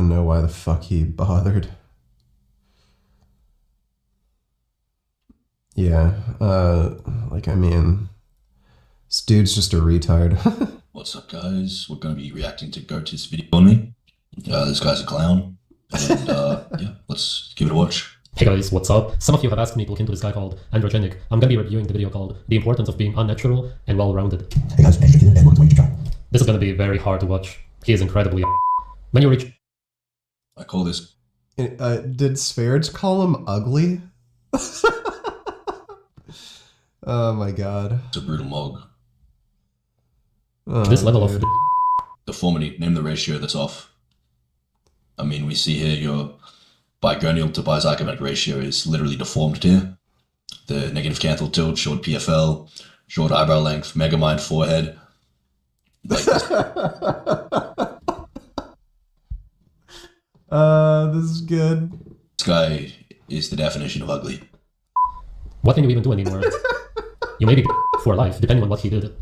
even know why the fuck he bothered. Yeah, I mean, this dude's just a retard. What's up, guys? We're going to be reacting to Goatis' video on me. This guy's a clown. And, yeah, let's give it a watch. Hey guys, what's up? Some of you have asked me to look into this guy called Androgenic. I'm gonna be reviewing the video called The Importance of Being Unnatural and Well-Rounded. Hey guys, Androgenic, and welcome to my YouTube channel. This is gonna be very hard to watch. He is incredibly When you reach... I call this... Did Sparrows call him ugly? Oh my god. It's a brutal mog. Oh, this level dude. of... Deformity, name the ratio that's off. I mean, we see here your bigonial to bizygomatic ratio is literally deformed here. The negative canthal tilt, short PFL, short eyebrow length, megamind forehead. Like this. This is good. This guy is the definition of ugly. What can you even do anymore? You may be for life, depending on what he did.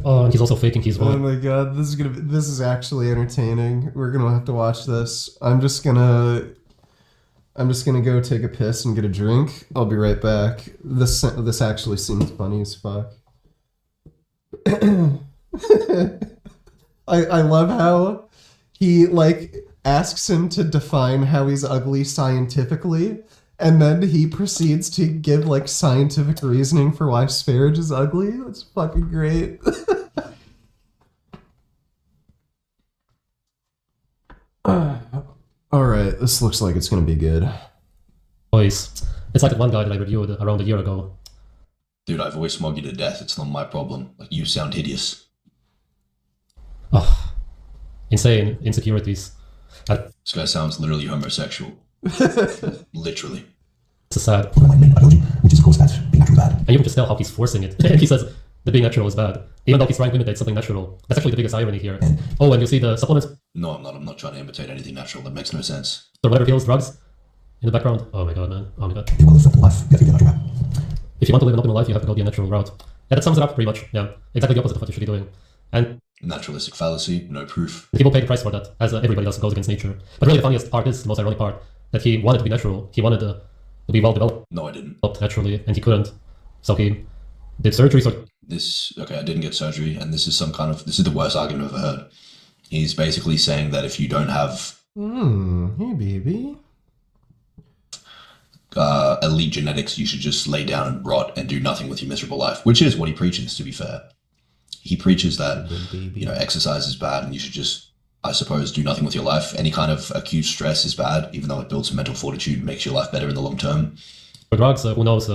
Oh, and he's also faking his voice. Oh my god, this is actually entertaining. We're gonna have to watch this. I'm just gonna go take a piss and get a drink. I'll be right back. This actually seems funny as fuck. I love how he asks him to define how he's ugly scientifically, and then he proceeds to give scientific reasoning for why Sparrows is ugly. That's fucking great. Alright, this looks like it's gonna be good. Voice. It's like that one guy that I reviewed around a year ago. Dude, I've always smog you to death. It's not my problem. Like, you sound hideous. Oh, insane insecurities. This guy sounds literally homosexual. Literally. It's sad. My main ideology, which is of course that being natural is bad. And you can just tell how he's forcing it. He says that being natural is bad, even though he's trying to imitate something natural. That's actually the biggest irony here. Oh, and you see the supplements? No, I'm not. I'm not trying to imitate anything natural. That makes no sense. Or whatever pills, drugs in the background. Oh my god, man. Oh my god. If you want to live a life, you have to go the natural route. If you want to live an optimal life, you have to go the unnatural route. Yeah, that sums it up pretty much. Yeah, exactly the opposite of what you should be doing. And Naturalistic fallacy, no proof. people pay the price for that, as everybody else goes against nature. But really the funniest part is, the most ironic part, that he wanted to be natural. He wanted to be well developed No, I didn't. naturally, and he couldn't. So he did surgery. So Okay, I didn't get surgery, and this is the worst argument I've ever heard. He's basically saying that if you don't have Hey baby. elite genetics, you should just lay down and rot and do nothing with your miserable life, which is what he preaches, to be fair. He preaches that, exercise is bad and you should just, I suppose, do nothing with your life. Any kind of acute stress is bad, even though it builds mental fortitude, makes your life better in the long term. for drugs, who knows?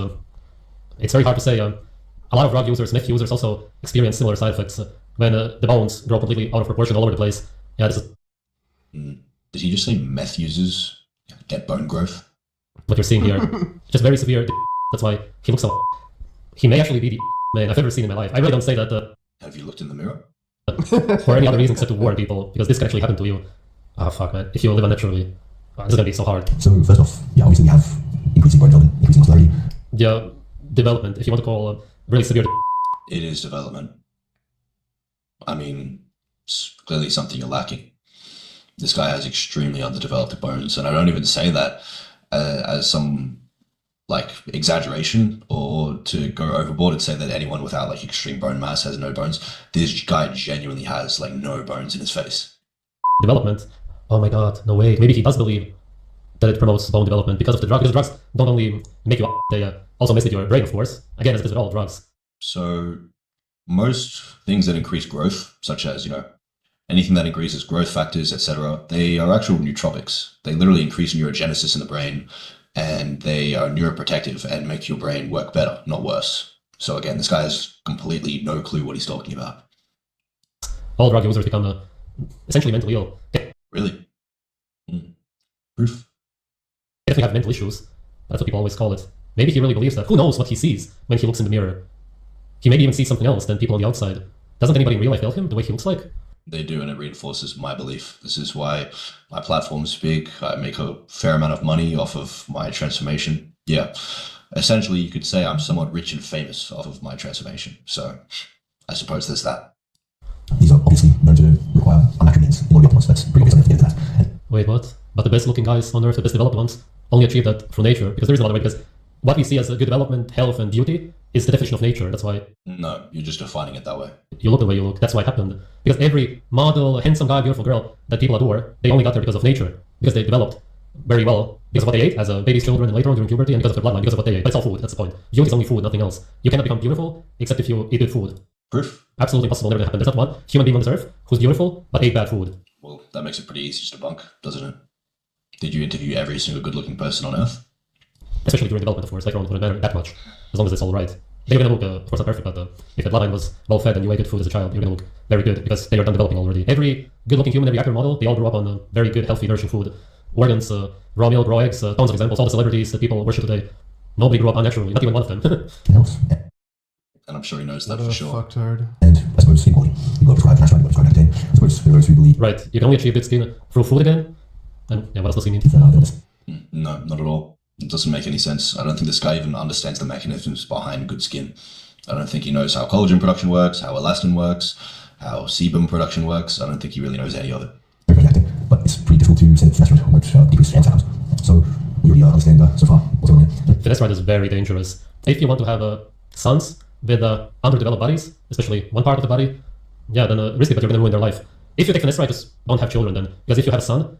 It's very hard to say. A lot of drug users, meth users also experience similar side effects when the bones grow completely out of proportion all over the place. Yeah, this is Did he just say meth users get bone growth? what you're seeing here. Just very severe. That's why he looks so... He may actually be the man I've ever seen in my life. I really don't say that Have you looked in the mirror? for any other reason except to warn people, because this can actually happen to you. Ah, fuck, man. If you live unnaturally, this is gonna be so hard. So first off, yeah, obviously we have increasing bone development, increasing muscularity. Yeah, development, if you want to call really severe... It is development. I mean, it's clearly something you're lacking. This guy has extremely underdeveloped bones, and I don't even say that as some exaggeration or to go overboard and say that anyone without extreme bone mass has no bones. This guy genuinely has no bones in his face. Development? Oh my god, no way. Maybe he does believe that it promotes bone development because of the drug. Because drugs don't only make you they also mess with your brain, of course. Again, as it is with all drugs. So most things that increase growth, such as, anything that increases growth factors, etc., they are actual nootropics. They literally increase neurogenesis in the brain, and they are neuroprotective and make your brain work better, not worse. So again, this guy has completely no clue what he's talking about. All drug users become essentially mentally ill. They Really? Proof? definitely have mental issues. That's what people always call it. Maybe he really believes that. Who knows what he sees when he looks in the mirror? He maybe even sees something else than people on the outside. Doesn't anybody in real life feel him the way he looks like? They do, and it reinforces my belief. This is why my platform is big. I make a fair amount of money off of my transformation. Yeah, essentially you could say I'm somewhat rich and famous off of my transformation. So I suppose there's that. These are obviously known to require unnatural means in order to be optimized. That's pretty obvious. Wait, what? But the best looking guys on earth, the best developed ones, only achieve that through nature. Because there is another way, because what we see as a good development, health, and beauty is the definition of nature. That's why No, you're just defining it that way. you look the way you look. That's why it happened. Because every model, handsome guy, beautiful girl that people adore, they only got there because of nature. Because they developed very well because of what they ate as a baby's children and later on during puberty, and because of their bloodline, because of what they ate. But it's all food. That's the point. Beauty is only food, nothing else. You cannot become beautiful except if you eat good food. Proof? Absolutely impossible. Never gonna happen. There's not one human being on this earth who's beautiful but ate bad food. Well, that makes it pretty easy to debunk, doesn't it? Did you interview every single good-looking person on Earth? Especially during development, of course. Later on, it wouldn't matter that much, as long as it's all right. They're gonna look, of course, not perfect, but if the bloodline was well fed and you ate good food as a child, you're gonna look very good because they are done developing already. Every good-looking human, every actor model, they all grew up on very good, healthy, nourishing food. Organs, raw milk, raw eggs, tons of examples. All the celebrities that people worship today, nobody grew up unnaturally, not even one of them. else. And I'm sure he knows that What for a sure. fucktard. And I suppose inequality. People have described natural, people have described entertain. I suppose there are those who believe Right, you can only achieve good skin through food again. And yeah, what else does he mean? illness. No, not at all. It doesn't make any sense. I don't think this guy even understands the mechanisms behind good skin. I don't think he knows how collagen production works, how elastin works, how sebum production works. I don't think he really knows any of it. Very projecting, but it's pretty difficult to say that finasteride won't decrease strength outcomes. So we already understand so far what's going on. Finasteride is very dangerous. If you want to have sons with underdeveloped bodies, especially one part of the body, yeah, then risky, but you're going to ruin their life. If you take finasteride, just don't have children then. Because if you have a son,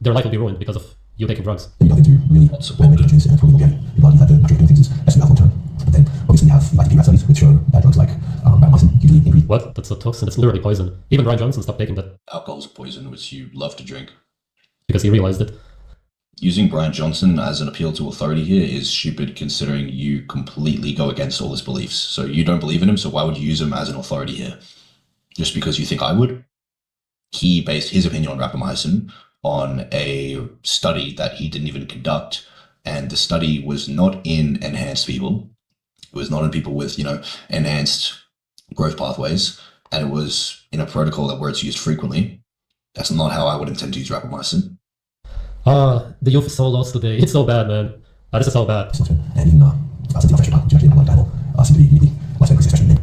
their life will be ruined because of you taking drugs. Then you have to really well make changes and probably get your body that the natural doing things is actually long term. But then obviously you have like rat studies which show that drugs like vancomycin usually increase. What? That's a toxin. It's literally poison. Even Brian Johnson stopped taking that Alcohol's a poison which you love to drink. because he realized it. Using Brian Johnson as an appeal to authority here is stupid considering you completely go against all his beliefs. So you don't believe in him, so why would you use him as an authority here? Just because you think I would? He based his opinion on rapamycin on a study that he didn't even conduct, and the study was not in enhanced people. It was not in people with, enhanced growth pathways, and it was in a protocol where it's used frequently. That's not how I would intend to use rapamycin. The youth is so lost today. It's so bad, man. This is so bad. And even something of fresh to actually analyze dialogue simply uniquely lifespan increases especially.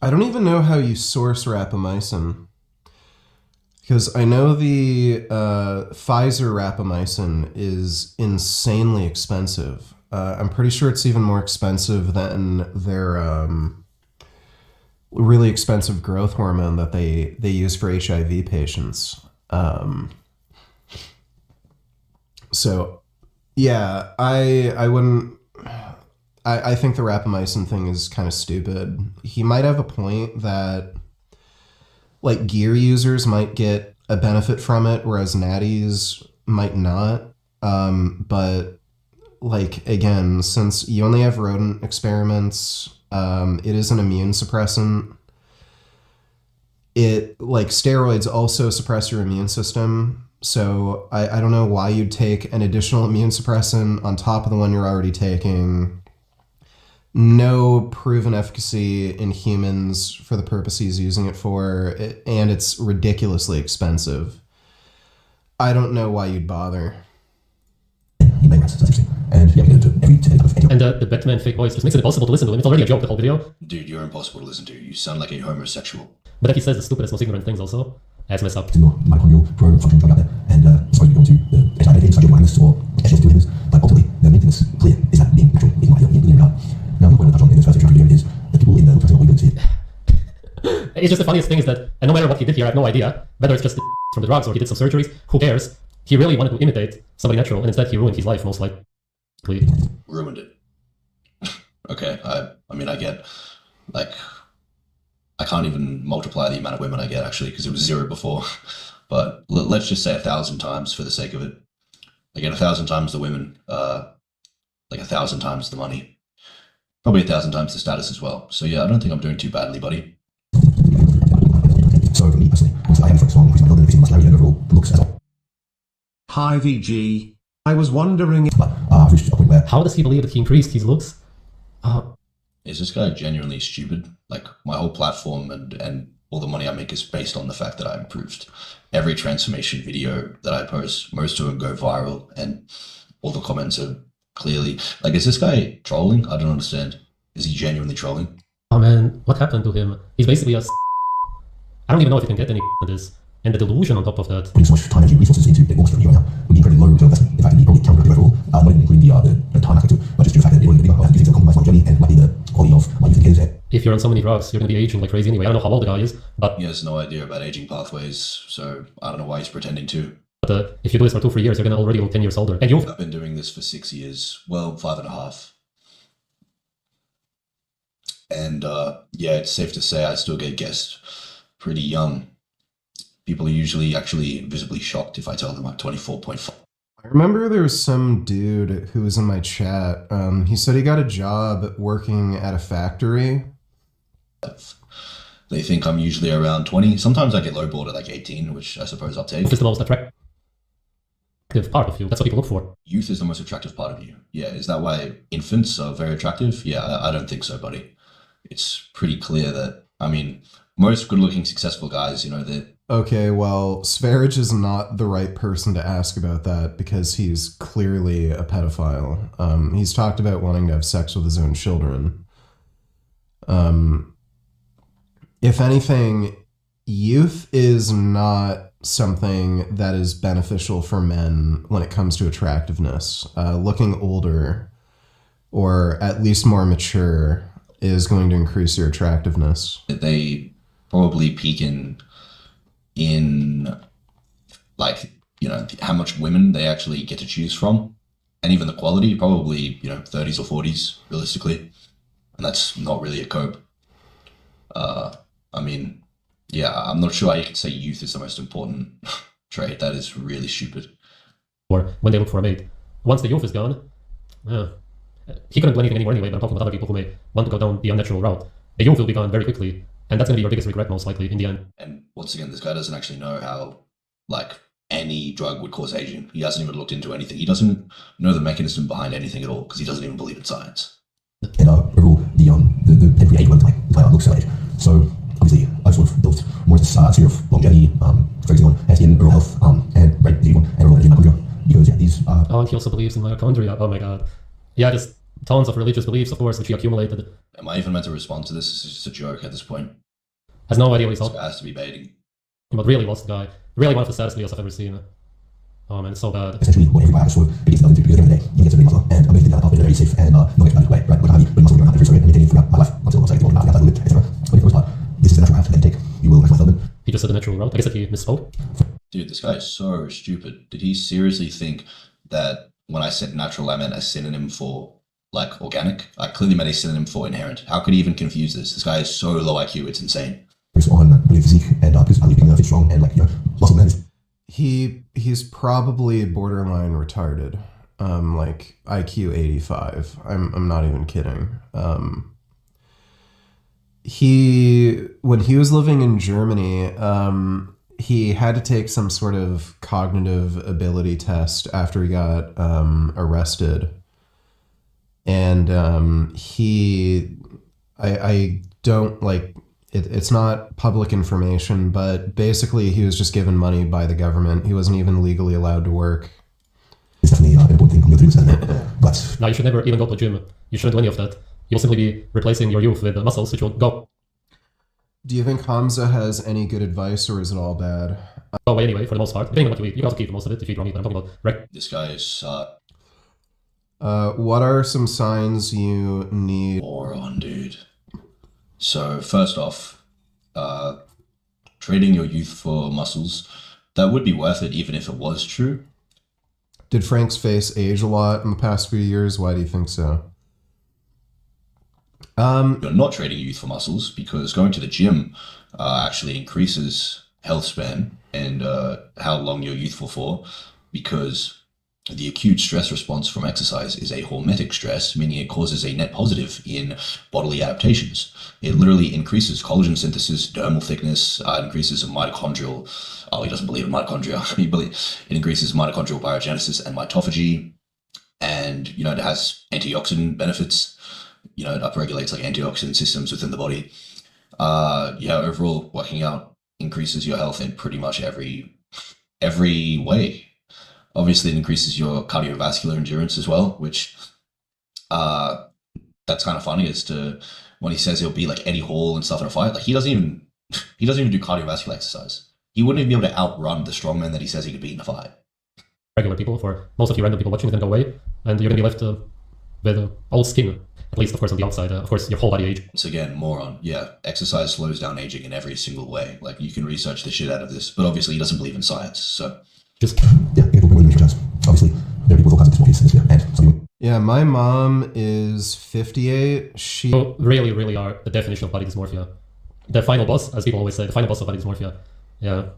I don't even know how you source rapamycin. Because I know the Pfizer rapamycin is insanely expensive. I'm pretty sure it's even more expensive than their really expensive growth hormone that they use for HIV patients. So, yeah, I wouldn't... I think the rapamycin thing is kind of stupid. He might have a point that like gear users might get a benefit from it, whereas natties might not. But like, again, since you only have rodent experiments, it is an immune suppressant. It like steroids also suppress your immune system. So I don't know why you'd take an additional immune suppressant on top of the one you're already taking. No proven efficacy in humans for the purpose he's using it for, and it's ridiculously expensive. I don't know why you'd bother. He made rats, that's interesting. And yeah, we get into every technique of any And the Batman fake voice just makes it impossible to listen to him. It's already a joke, the whole video. Dude, you're impossible to listen to. You sound like a homosexual. But then he says the stupidest, most ignorant things also. That's messed up. more mitochondrial pro-functional drug out there. And sorry to go into the anti-medicating psychotic agonists or SGLT2 inhibitors, but ultimately the main thing that's clear is that being natural is not ideal, believe it or not. Now, the point I want to touch on in this first introductory video is that people in the professional we don't see it. It's just the funniest thing is that, and no matter what he did here, I have no idea whether it's just from the drugs or he did some surgeries. Who cares? He really wanted to imitate somebody natural, and instead he ruined his life most likely. Ruined it. Okay, I mean, I get, like, I can't even multiply the amount of women I get, actually, because it was 0 before. But let's just say 1,000 times for the sake of it. I get 1,000 times the women, like 1,000 times the money. Probably 1,000 times the status as well. So yeah, I don't think I'm doing too badly, buddy. So for me personally, I am focused on increasing my ability, muscularity, and overall looks as well. Hi VG. I was wondering But I've reached a point where How does he believe that he increased his looks? Is this guy genuinely stupid? Like, my whole platform and all the money I make is based on the fact that I improved. Every transformation video that I post, most of them go viral, and all the comments are clearly... Like, is this guy trolling? I don't understand. Is he genuinely trolling? Oh man, what happened to him? He's basically a I don't even know if you can get any of this. And the delusion on top of that. Putting so much time, energy, resources into getting more stuff right now would be incredibly low return investment. In fact, it'd be probably counterproductive overall, not even including the time aspect too, but just due to the fact that it wouldn't be using to compromise longevity and likely the quality of my youth is. If you're on so many drugs, you're going to be aging like crazy anyway. I don't know how old the guy is, but He has no idea about aging pathways, so I don't know why he's pretending to. if you do this for 2-3 years, you're going to already look 10 years older. And you've I've been doing this for 6 years, well, 5.5. And yeah, it's safe to say I still get guessed pretty young. People are usually actually visibly shocked if I tell them I'm 24.5. I remember there was some dude who was in my chat. He said he got a job working at a factory. They think I'm usually around 20. Sometimes I get lowballed at like 18, which I suppose I'll take. youth is the most attractive part of you. That's what people look for. Youth is the most attractive part of you. Yeah, is that why infants are very attractive? Yeah, I don't think so, buddy. It's pretty clear that, I mean, most good-looking, successful guys, you know, they're... Okay, well, Sverige is not the right person to ask about that because he's clearly a pedophile. He's talked about wanting to have sex with his own children. If anything, youth is not something that is beneficial for men when it comes to attractiveness. Looking older, or at least more mature, is going to increase your attractiveness. They probably peak in like, you know, how much women they actually get to choose from, and even the quality, probably, you know, 30s or 40s realistically, and that's not really a cope. I mean, yeah, I'm not sure how you can say youth is the most important trait. That is really stupid. Or when they look for a mate. Once the youth is gone, he couldn't do anything anymore anyway, but I'm talking about other people who may want to go down the unnatural route. The youth will be gone very quickly, and that's going to be your biggest regret most likely in the end. And once again, this guy doesn't actually know how, like, any drug would cause aging. He hasn't even looked into anything. He doesn't know the mechanism behind anything at all because he doesn't even believe in science. And overall, the every age went like entire looks age. So obviously, I've sort of built more this sphere of longevity, focusing on anti oral health, and brain disease, and oral energy mitochondria. Because yeah, these Oh, and he also believes in mitochondria. Oh my god. Yeah, just tons of religious beliefs, of course, which he accumulated. Am I even meant to respond to this? This is just a joke at this point. Has no idea what he's This talking guy has to be baiting. about. Really lost the guy. Really one of the saddest videos I've ever seen. Oh man, it's so bad. essentially what every biologist sort of begins to delve into, because at the end of the day, you get to big muscle, and I'm making that up in a very safe and non-expanded way, right? Like how you build muscle in your mouth, and maintaining it throughout my life until it's like it's not limit, etc. But in the first part, this is the natural path, and then take. You will recognize element. He just said the natural route. I guess that he misspoke. Dude, this guy is so stupid. Did he seriously think that when I said natural, I meant a synonym for, like, organic? I clearly meant a synonym for inherent. How could he even confuse this? This guy is so low IQ, it's insane. On belief physique, and because I'm being fit strong, and like, you know, muscle man is He's probably borderline retarded. Like IQ 85. I'm not even kidding. When he was living in Germany, he had to take some sort of cognitive ability test after he got arrested. And I don't like it's not public information, but basically he was just given money by the government. He wasn't even legally allowed to work. it's definitely an important thing I'm going to do. But Now you should never even go to the gym. You shouldn't do any of that. You'll simply be replacing your youth with muscles, which will go Do you think Hamza has any good advice, or is it all bad? away anyway, for the most part. Depending on what you eat. You can also keep most of it if you eat wrong meat, but I'm talking about This guy is What are some signs you need? moron, dude. So first off, trading your youth for muscles, that would be worth it even if it was true. Did Frank's face age a lot in the past few years? Why do you think so? You're not trading youth for muscles because going to the gym actually increases health span and how long you're youthful for, because the acute stress response from exercise is a hormetic stress, meaning it causes a net positive in bodily adaptations. It literally increases collagen synthesis, dermal thickness, increases mitochondrial, he doesn't believe in mitochondria, it increases mitochondrial biogenesis and mitophagy, and, you know, it has antioxidant benefits. You know, it upregulates like antioxidant systems within the body. Overall, working out increases your health in pretty much every way. Obviously, it increases your cardiovascular endurance as well, which that's kind of funny as to when he says he'll be like Eddie Hall and stuff in a fight. Like he doesn't even do cardiovascular exercise. he wouldn't even be able to outrun the strongman that he says he could beat in a fight. Regular people, for most of you random people watching, is going to go away, and you're going to be left with old skin, at least, of course, on the outside. Of course, your whole body age. Once again, moron. Yeah, exercise slows down aging in every single way. Like, you can research the shit out of this, but obviously he doesn't believe in science, so... Just... Yeah, get all the chance. Obviously, there are people with all kinds of dysmorphias in this video, and some people... Yeah, my mom is 58. She So really are the definition of body dysmorphia. The final boss, as people always say, the final boss of body dysmorphia. Yeah.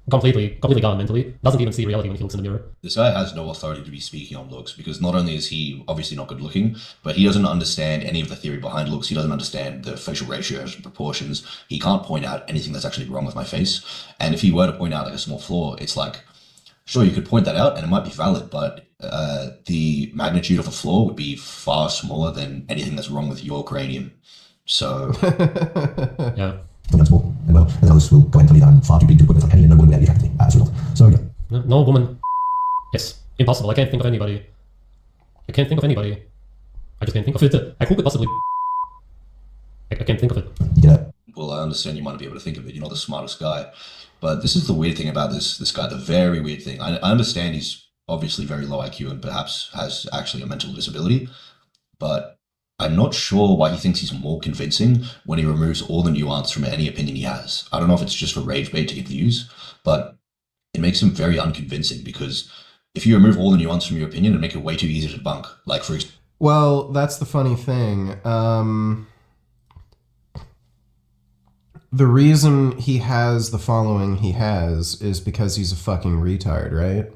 Completely gone mentally. Doesn't even see reality when he looks in the mirror. This guy has no authority to be speaking on looks, because not only is he obviously not good looking, but he doesn't understand any of the theory behind looks. He doesn't understand the facial ratios and proportions. He can't point out anything that's actually wrong with my face. And if he were to point out like a small flaw, it's like, sure, you could point that out and it might be valid, but the magnitude of a flaw would be far smaller than anything that's wrong with your cranium. So... Yeah. Unsensible, and well, and others will go and tell me that I'm far too big to put this on any, and no woman will ever be attracted to me as a result. So, yeah. No woman. Yes. Impossible. I can't think of anybody. I just can't think of it. Who could possibly... I can't think of it. You get it. Well, I understand you might not be able to think of it. You're not the smartest guy. But this is the weird thing about this guy, the very weird thing. I understand he's obviously very low IQ and perhaps has actually a mental disability, but I'm not sure why he thinks he's more convincing when he removes all the nuance from any opinion he has. I don't know if it's just for rage bait to get views, but it makes him very unconvincing, because if you remove all the nuance from your opinion, it'd make it way too easy to debunk. Like, for example... Well, that's the funny thing. The reason he has the following he has is because he's a fucking retard, right?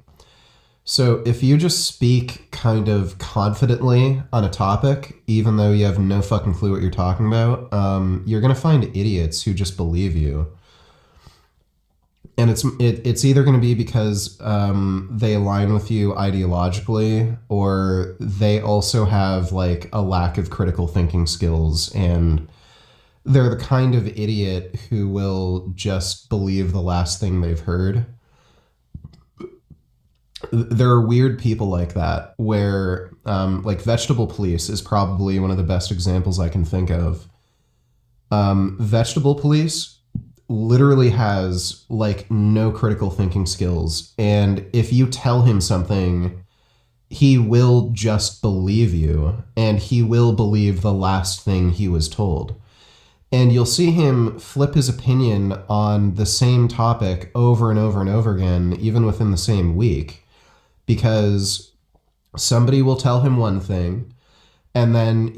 So if you just speak kind of confidently on a topic, even though you have no fucking clue what you're talking about, you're going to find idiots who just believe you. And it's either going to be because they align with you ideologically, or they also have like a lack of critical thinking skills, and they're the kind of idiot who will just believe the last thing they've heard. There are weird people like that, where like Vegetable Police is probably one of the best examples I can think of. Vegetable Police literally has like no critical thinking skills, and if you tell him something, he will just believe you, and he will believe the last thing he was told. And you'll see him flip his opinion on the same topic over and over and over again, even within the same week. Because somebody will tell him one thing, and then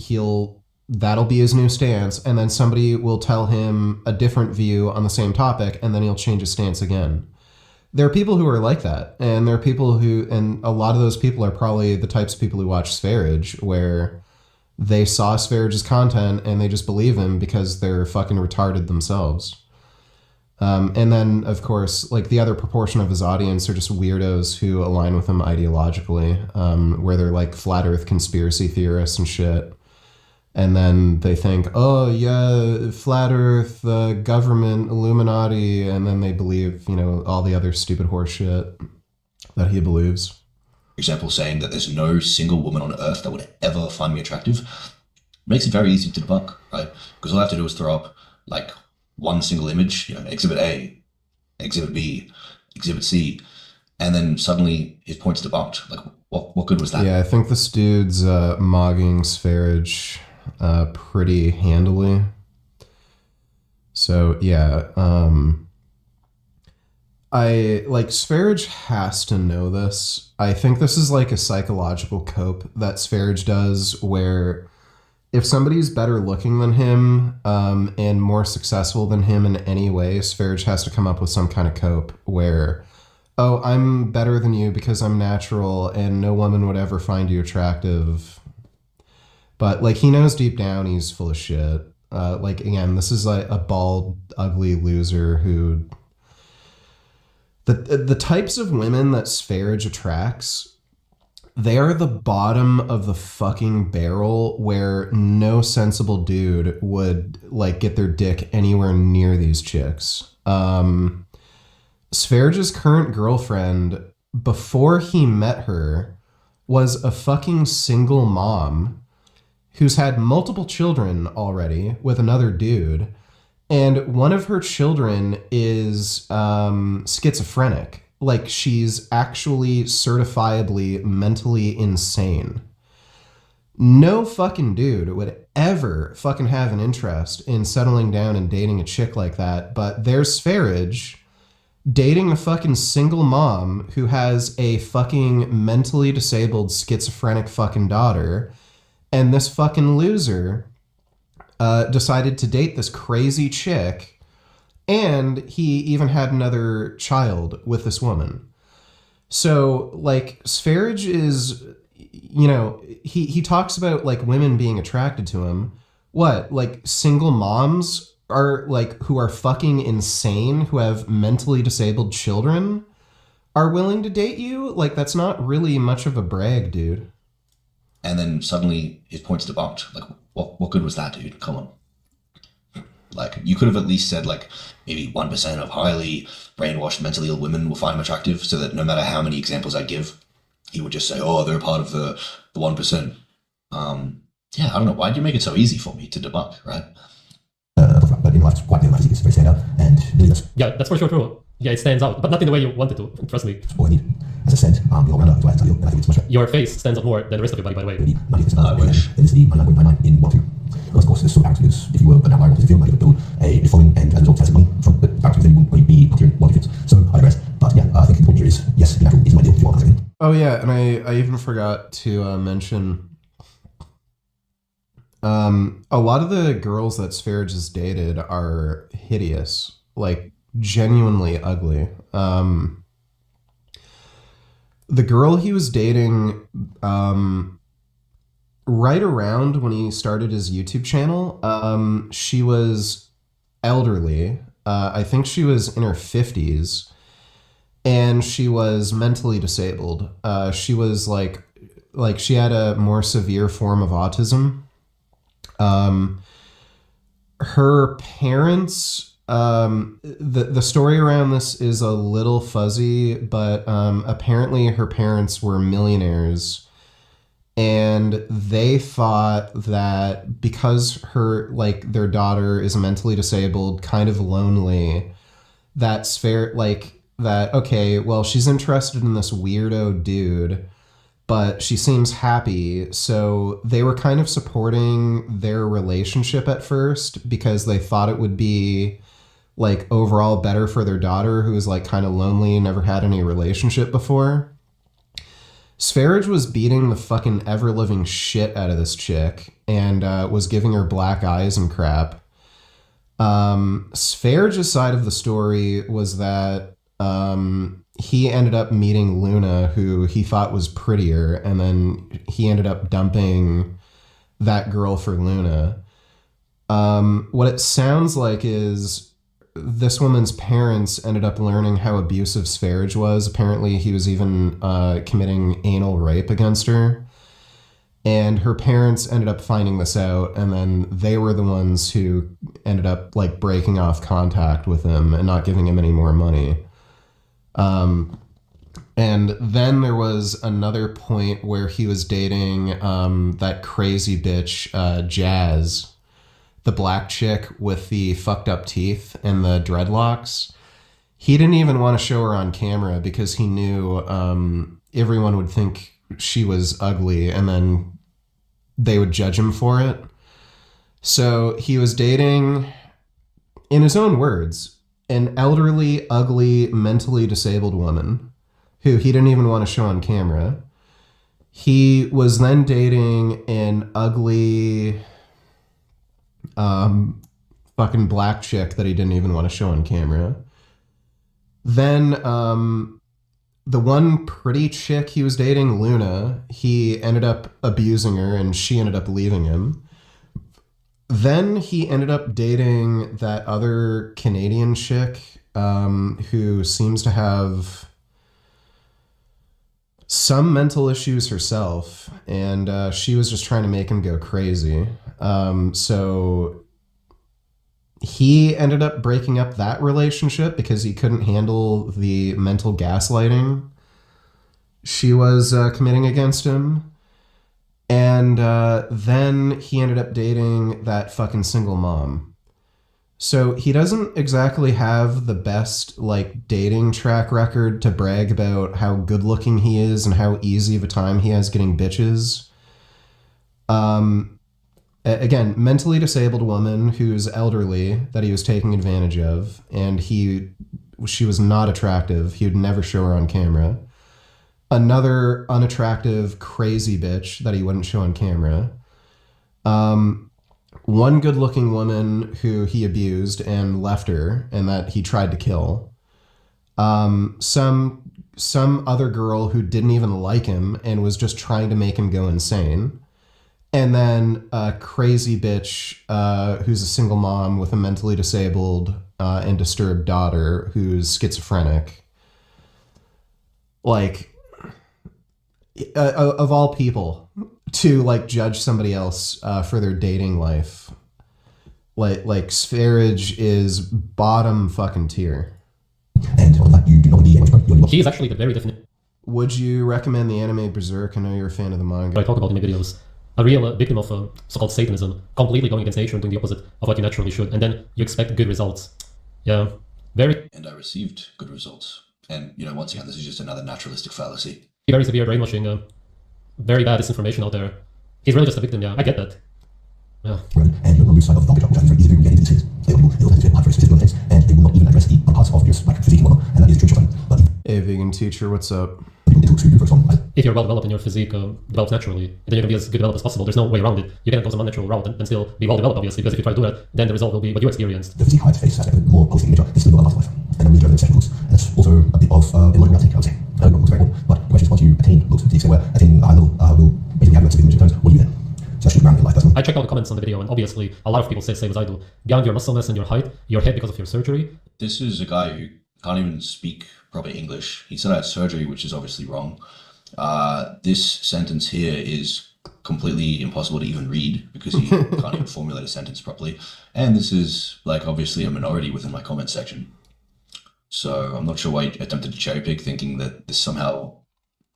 that'll be his new stance, and then somebody will tell him a different view on the same topic, and then he'll change his stance again. There are people who are like that, and there are people and a lot of those people are probably the types of people who watch Sverige, where they saw Sverige's content and they just believe him because they're fucking retarded themselves. And then, of course, like the other proportion of his audience are just weirdos who align with him ideologically, where they're like flat earth conspiracy theorists and shit. And then they think, oh yeah, flat earth, government, Illuminati, and then they believe, all the other stupid horse shit that he believes. For example, saying that there's no single woman on earth that would ever find me attractive makes it very easy to debunk, right? Because all I have to do is throw up like one single image, Exhibit A, Exhibit B, Exhibit C, and then suddenly his point's debunked. Like, what good was that? Yeah, I think this dude's mogging Sverige pretty handily. So, yeah, Sverige has to know this. I think this is like a psychological cope that Sverige does, where if somebody's better looking than him and more successful than him in any way, Sverige has to come up with some kind of cope where, oh, I'm better than you because I'm natural and no woman would ever find you attractive. But like, he knows deep down he's full of shit. Again, this is like a bald, ugly loser who... The types of women that Sverige attracts, they are the bottom of the fucking barrel where no sensible dude would like get their dick anywhere near these chicks. Sverige's current girlfriend, before he met her, was a fucking single mom who's had multiple children already with another dude, And one of her children is schizophrenic. Like, she's actually certifiably mentally insane. No fucking dude would ever fucking have an interest in settling down and dating a chick like that. But there's Sfarage dating a fucking single mom who has a fucking mentally disabled schizophrenic fucking daughter. And this fucking loser decided to date this crazy chick. And he even had another child with this woman. So, like, Sfarage is, you know, he talks about, like, women being attracted to him. What? Like, single moms are, like, who are fucking insane, who have mentally disabled children, are willing to date you? Like, that's not really much of a brag, dude. And then suddenly his point's debunked. Like, what good was that, dude? Come on. Like, you could have at least said, like, maybe 1% of highly brainwashed, mentally ill women will find him attractive, so that no matter how many examples I give, he would just say, oh, they're part of the 1%. Yeah, I don't know. Why did you make it so easy for me to debunk, right? But in real life, it's quite realistic. It's very standout, and really that's Yeah, that's for sure true. Yeah, it stands out, but not in the way you wanted to. Trust me. all I need. As I said, the all-rounder is what I tell you, and I think it's much better. Your face stands out more than the rest of your body, by the way. 90% I wish. ethnicity, I'm not going to mind in 1-2. Well, of course, this sort of acts because if you were an outlier wanted to film, I could build a following and as a result, money from the actors, then you wouldn't really be here in 1-2. So I digress. But yeah, I think the point here is, yes, unnatural is my deal if you want to. Oh, yeah, and I even forgot to mention a lot of the girls that Sfarage has dated are hideous, like genuinely ugly. The girl he was dating right around when he started his YouTube channel, she was elderly. I think she was in her 50s, and she was mentally disabled. She was like she had a more severe form of autism. Her parents, the story around this is a little fuzzy, but apparently her parents were millionaires, and they thought that because their daughter is mentally disabled, kind of lonely, that's fair, okay, well, she's interested in this weirdo dude, but she seems happy. So they were kind of supporting their relationship at first because they thought it would be like overall better for their daughter, who was like kind of lonely and never had any relationship before. Sfarage was beating the fucking ever-living shit out of this chick and was giving her black eyes and crap. Sfarage's side of the story was that he ended up meeting Luna, who he thought was prettier, and then he ended up dumping that girl for Luna. What it sounds like is this woman's parents ended up learning how abusive Sfarage was. Apparently he was even committing anal rape against her. And her parents ended up finding this out, and then they were the ones who ended up like breaking off contact with him and not giving him any more money. And then there was another point where he was dating that crazy bitch, Jazz, the black chick with the fucked up teeth and the dreadlocks. He didn't even want to show her on camera because he knew everyone would think she was ugly, and then they would judge him for it. So he was dating, in his own words, an elderly, ugly, mentally disabled woman who he didn't even want to show on camera. He was then dating an ugly fucking black chick that he didn't even want to show on camera. Then the one pretty chick he was dating, Luna, he ended up abusing her and she ended up leaving him. Then he ended up dating that other Canadian chick who seems to have some mental issues herself, and she was just trying to make him go crazy. So he ended up breaking up that relationship because he couldn't handle the mental gaslighting she was committing against him. And then he ended up dating that fucking single mom So he doesn't exactly have the best like dating track record to brag about how good looking he is and how easy of a time he has getting bitches. Again, mentally disabled woman who's elderly that he was taking advantage of, and she was not attractive. He would never show her on camera. Another unattractive, crazy bitch that he wouldn't show on camera. One good-looking woman who he abused and left her, and that he tried to kill. Some other girl who didn't even like him and was just trying to make him go insane. And then a crazy bitch who's a single mom with a mentally disabled and disturbed daughter who's schizophrenic. Like, of all people, to like judge somebody else for their dating life. Like Sverige is bottom fucking tier. And on that, you do not need anyone. He is actually the very definition. Would you recommend the anime Berserk? I know you're a fan of the manga. I talk about in my videos. A real victim of so-called Satanism, completely going against nature and doing the opposite of what you naturally should, and then you expect good results. Yeah, very. And I received good results. And, once again, this is just another naturalistic fallacy. Very severe brainwashing, very bad disinformation out there. He's really just a victim, yeah, I get that. Yeah. And you will lose sight of the object, which is very easy to get into this. They will hesitate hard for physical effects, and they will not even address the parts of your physique model, and that is the truth. But Hey, vegan teacher, what's up? If you're well developed and your physique develops naturally, then you're going to be as good developed as possible. There's no way around it. You cannot go some unnatural route and still be well developed, obviously, because if you try to do that, then the result will be what you experienced. The physique height face aspect of more posting nature is still a part of life, and really the sexual looks. And that's also a bit of a logical I would say. Looks very important, but the question is once you attain looks to the extent where attaining a high level will basically have lots of in terms, what do you then? So that should be around in life, personally. I checked out the comments on the video, and obviously, a lot of people say the same as I do. Beyond your muscle mass and your height, your head because of your surgery. This is a guy who can't even speak proper English. He said I had surgery, which is obviously wrong. This sentence here is completely impossible to even read because he can't even formulate a sentence properly. And this is obviously a minority within my comment section. So I'm not sure why he attempted to cherry pick thinking that this somehow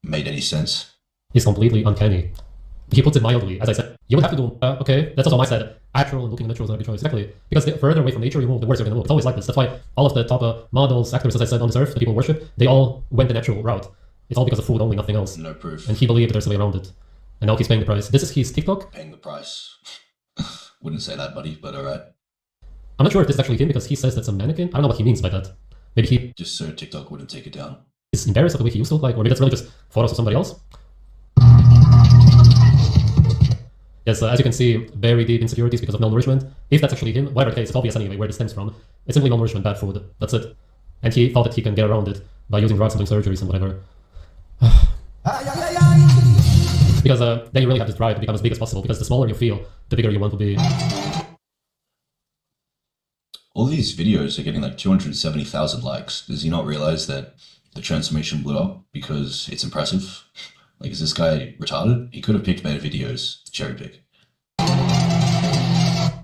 made any sense. He's completely uncanny. He puts it mildly, as I said. You would have to do, okay, that's also my side. Actual and looking natural is not a good choice. Exactly. Because the further away from nature you move, the worse you're going to look. It's always like this. That's why all of the top models, actors, as I said, on this earth, the people worship, they all went the natural route. It's all because of food only, nothing else. No proof. And he believed there's a way around it. And now he's paying the price. This is his TikTok. Paying the price. Wouldn't say that, buddy, but alright. I'm not sure if this is actually him because he says that's a mannequin. I don't know what he means by that. Maybe he Just so TikTok wouldn't take it down. is embarrassed of the way he used to look like, or maybe that's really just photos of somebody else. Yes, as you can see, very deep insecurities because of malnourishment. If that's actually him, whatever the case, it's obvious anyway where this stems from. It's simply malnourishment, bad food. That's it. And he thought that he can get around it by using drugs and doing surgeries and whatever. Because then you really have this drive to become as big as possible, because the smaller you feel, the bigger you want to be. All these videos are getting 270,000 likes. Does he not realize that the transformation blew up because it's impressive? Is this guy retarded? He could have picked better videos to cherry pick.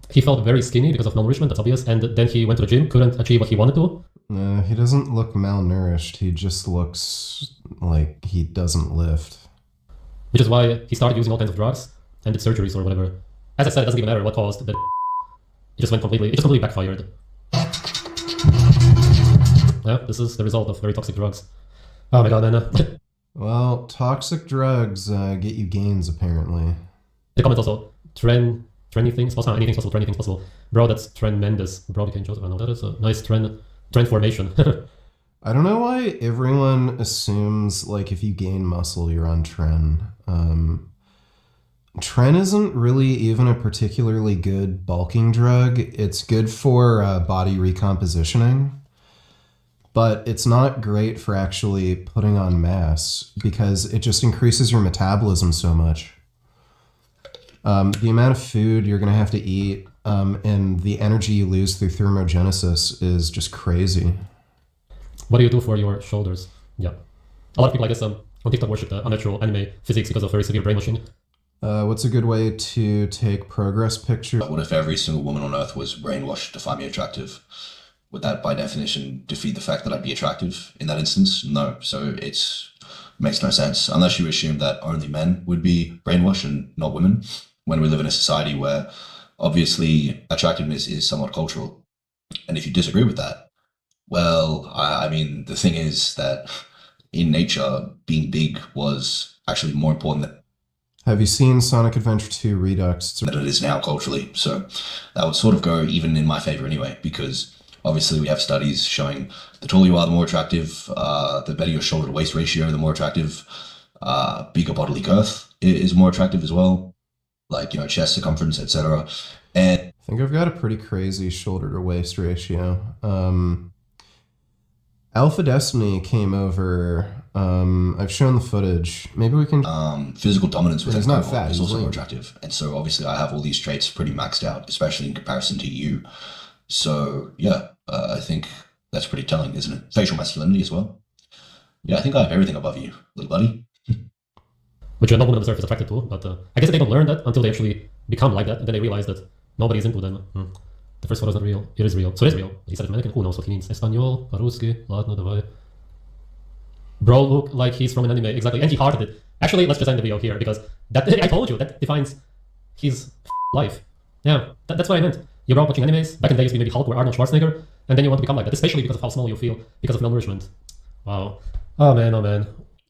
He felt very skinny because of malnourishment, that's obvious, and then he went to the gym, couldn't achieve what he wanted to. He doesn't look malnourished. He just looks like he doesn't lift. Which is why he started using all kinds of drugs and did surgeries or whatever. As I said, it doesn't even matter what caused the it just completely backfired. Yeah, this is the result of very toxic drugs. Oh my god, man. Well, toxic drugs get you gains, apparently. The comment also, trendy things possible, anything's possible, trendy things possible. Bro, that's tremendous. Bro became Joseph. I know that is a nice trend formation. I don't know why everyone assumes, if you gain muscle, you're on tren. Tren isn't really even a particularly good bulking drug. It's good for body recompositioning, but it's not great for actually putting on mass because it just increases your metabolism so much. The amount of food you're going to have to eat and the energy you lose through thermogenesis is just crazy. What do you do for your shoulders? Yeah. A lot of people, I guess, on TikTok worship the unnatural anime physics because of very severe brainwashing. What's a good way to take progress pictures? What if every single woman on earth was brainwashed to find me attractive? Would that, by definition, defeat the fact that I'd be attractive in that instance? No. So it makes no sense. Unless you assume that only men would be brainwashed and not women, when we live in a society where, obviously, attractiveness is somewhat cultural. And if you disagree with that, well, I mean, the thing is that in nature, being big was actually more important Have you seen Sonic Adventure 2 Redux? than it is now culturally. So that would sort of go even in my favor anyway, because obviously we have studies showing the taller you are, the more attractive, the better your shoulder to waist ratio, the more attractive, bigger bodily girth is more attractive as well, like, you know, chest circumference, etc. And I think I've got a pretty crazy shoulder to waist ratio. Alpha Destiny came over. I've shown the footage. Maybe we can. physical dominance within He's not Kyle fat, is he's also lean. more attractive. And so obviously I have all these traits pretty maxed out, especially in comparison to you. So yeah, I think that's pretty telling, isn't it? Facial masculinity as well. Yeah, I think I have everything above you, little buddy. which no woman on the surface is attracted to. But I guess they don't learn that until they actually become like that, and then they realize that nobody's into them. The first photo is not real. It is real. So it is real. He said it's mannequin. Who knows what he means? Espanol, по-русски, ладно, давай. Bro look like he's from an anime, exactly. And he hearted it. Actually, let's just end the video here, because that I told you, that defines his life. Yeah, that's what I meant. You grow up watching animes, back in the day you used to be maybe Hulk or Arnold Schwarzenegger, and then you want to become like that, especially because of how small you feel, because of malnourishment. Wow. Oh man, oh man.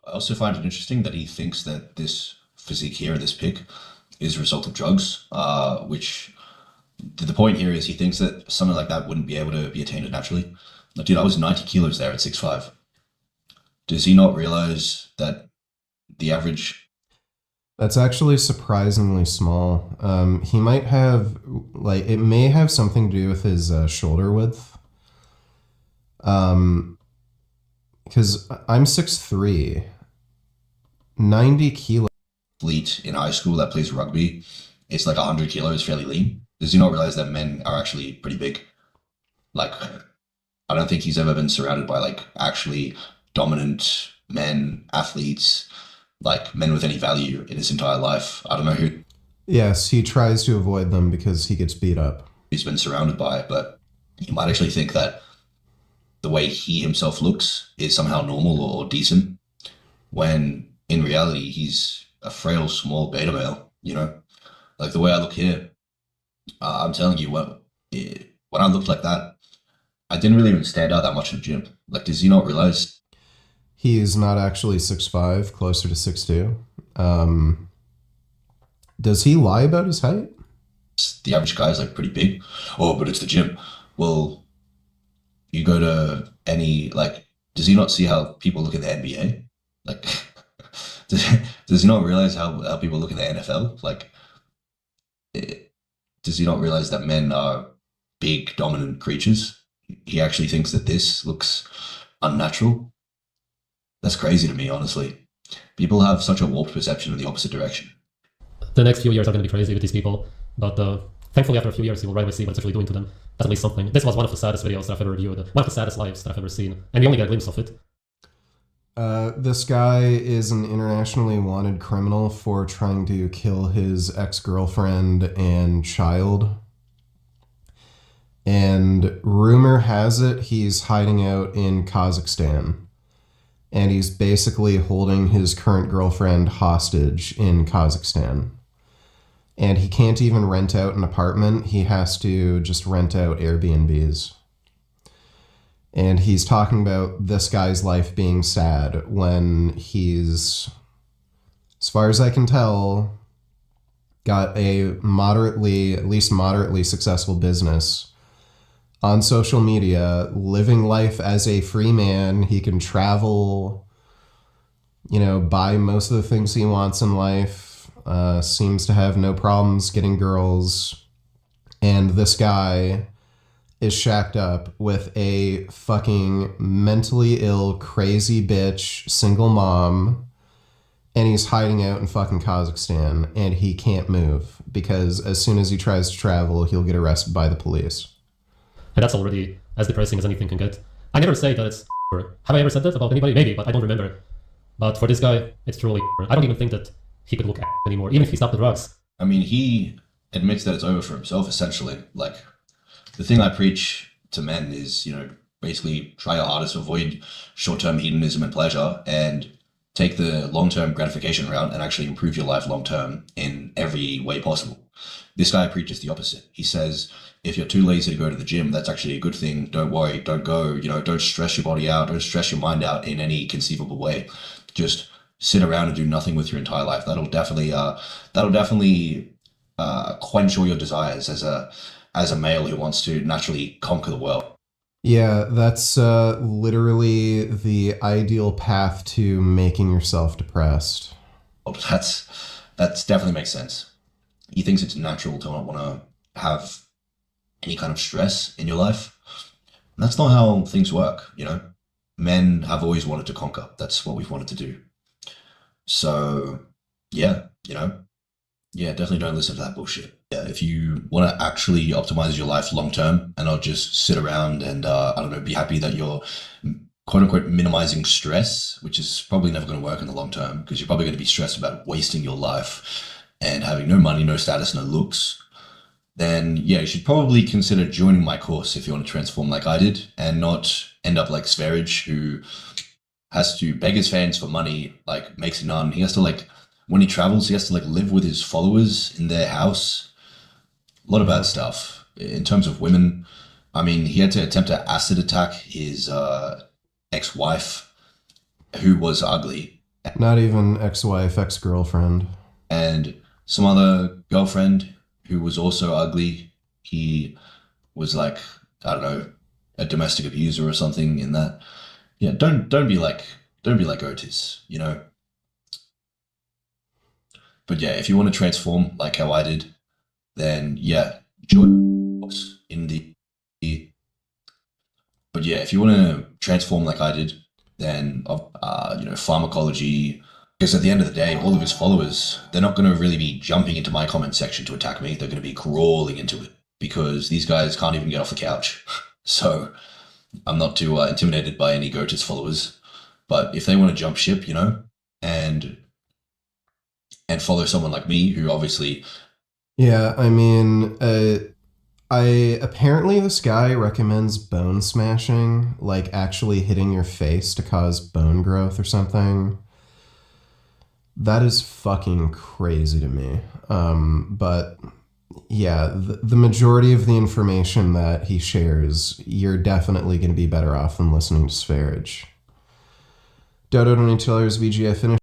I also find it interesting that he thinks that this physique here, this pic, is a result of drugs, which the point here is he thinks that something like that wouldn't be able to be attained naturally. Like, dude, I was 90 kilos there at 6'5". Does he not realize that the average... That's actually surprisingly small. He might have, like, it may have something to do with his shoulder width. Because I'm 6'3". 90 kilos. athlete in high school that plays rugby, it's like 100 kilos, fairly lean. Does he not realize that men are actually pretty big? Like, I don't think he's ever been surrounded by like actually dominant men, athletes, like men with any value in his entire life. I don't know who Yes, he tries to avoid them because he gets beat up. he's been surrounded by, but you might actually think that the way he himself looks is somehow normal or decent, when in reality he's a frail, small beta male, you know? Like the way I look here, I'm telling you, when I looked like that, I didn't really even stand out that much in the gym. Like, does he not realize He's not actually 6'5", closer to 6'2". Does he lie about his height? the average guy is like pretty big? Oh, but it's the gym. Well, you go to any, like, does he not see how people look in the NBA? Like, does he not realize how people look in the NFL? Like, does he not realize that men are big, dominant creatures? He actually thinks that this looks unnatural. That's crazy to me, honestly. People have such a warped perception in the opposite direction. The next few years are going to be crazy with these people, but thankfully after a few years you will rightly see what it's actually doing to them. That's at least something. This was one of the saddest videos that I've ever reviewed, one of the saddest lives that I've ever seen, and we only get a glimpse of it. This guy is an internationally wanted criminal for trying to kill his ex-girlfriend and child. And rumor has it he's hiding out in Kazakhstan. And he's basically holding his current girlfriend hostage in Kazakhstan. And he can't even rent out an apartment. He has to just rent out Airbnbs. And he's talking about this guy's life being sad when he's, as far as I can tell, got a at least moderately successful business on social media, living life as a free man. He can travel, buy most of the things he wants in life, seems to have no problems getting girls. And this guy is shacked up with a fucking mentally ill, crazy bitch, single mom, and he's hiding out in fucking Kazakhstan, and he can't move because as soon as he tries to travel, he'll get arrested by the police. And that's already as depressing as anything can get. I never say that it's Have I ever said that about anybody? Maybe, but I don't remember. But for this guy, it's truly I don't even think that he could look anymore, even if he stopped the drugs. I mean, he admits that it's over for himself, essentially. Like, the thing I preach to men is, basically try your hardest to avoid short-term hedonism and pleasure, and take the long-term gratification route and actually improve your life long-term in every way possible. This guy preaches the opposite. He says, if you're too lazy to go to the gym, that's actually a good thing. Don't worry, don't go, don't stress your body out, don't stress your mind out in any conceivable way. Just sit around and do nothing with your entire life. That'll definitely quench all your desires as a male who wants to naturally conquer the world. Yeah, that's literally the ideal path to making yourself depressed. That's definitely makes sense. He thinks it's natural to not want to have any kind of stress in your life. And that's not how things work, Men have always wanted to conquer. That's what we've wanted to do. So, yeah, definitely don't listen to that bullshit. Yeah, if you want to actually optimize your life long term and not just sit around and, be happy that you're quote unquote minimizing stress, which is probably never going to work in the long term because you're probably going to be stressed about wasting your life and having no money, no status, no looks, then yeah, you should probably consider joining my course if you want to transform like I did and not end up like Sverige, who has to beg his fans for money, like makes none. He has to when he travels, he has to live with his followers in their house. A lot of bad stuff. In terms of women, I mean, he had to attempt to acid attack his ex-wife, who was ugly. Not even ex-wife, ex-girlfriend. And some other girlfriend who was also ugly. He was a domestic abuser or something in that. Yeah, don't be like Goatis, But yeah, if you want to transform like how I did, then yeah, join us in the. But yeah, if you want to transform like I did, then pharmacology. Because at the end of the day, all of his followers, they're not going to really be jumping into my comment section to attack me. They're going to be crawling into it because these guys can't even get off the couch. So I'm not too intimidated by any Goatis followers. But if they want to jump ship, and follow someone like me who obviously... Yeah, I mean, apparently this guy recommends bone smashing, like actually hitting your face to cause bone growth or something. That is fucking crazy to me. But yeah, the majority of the information that he shares, you're definitely going to be better off than listening to Sverige. Dodo $22 VGI finished.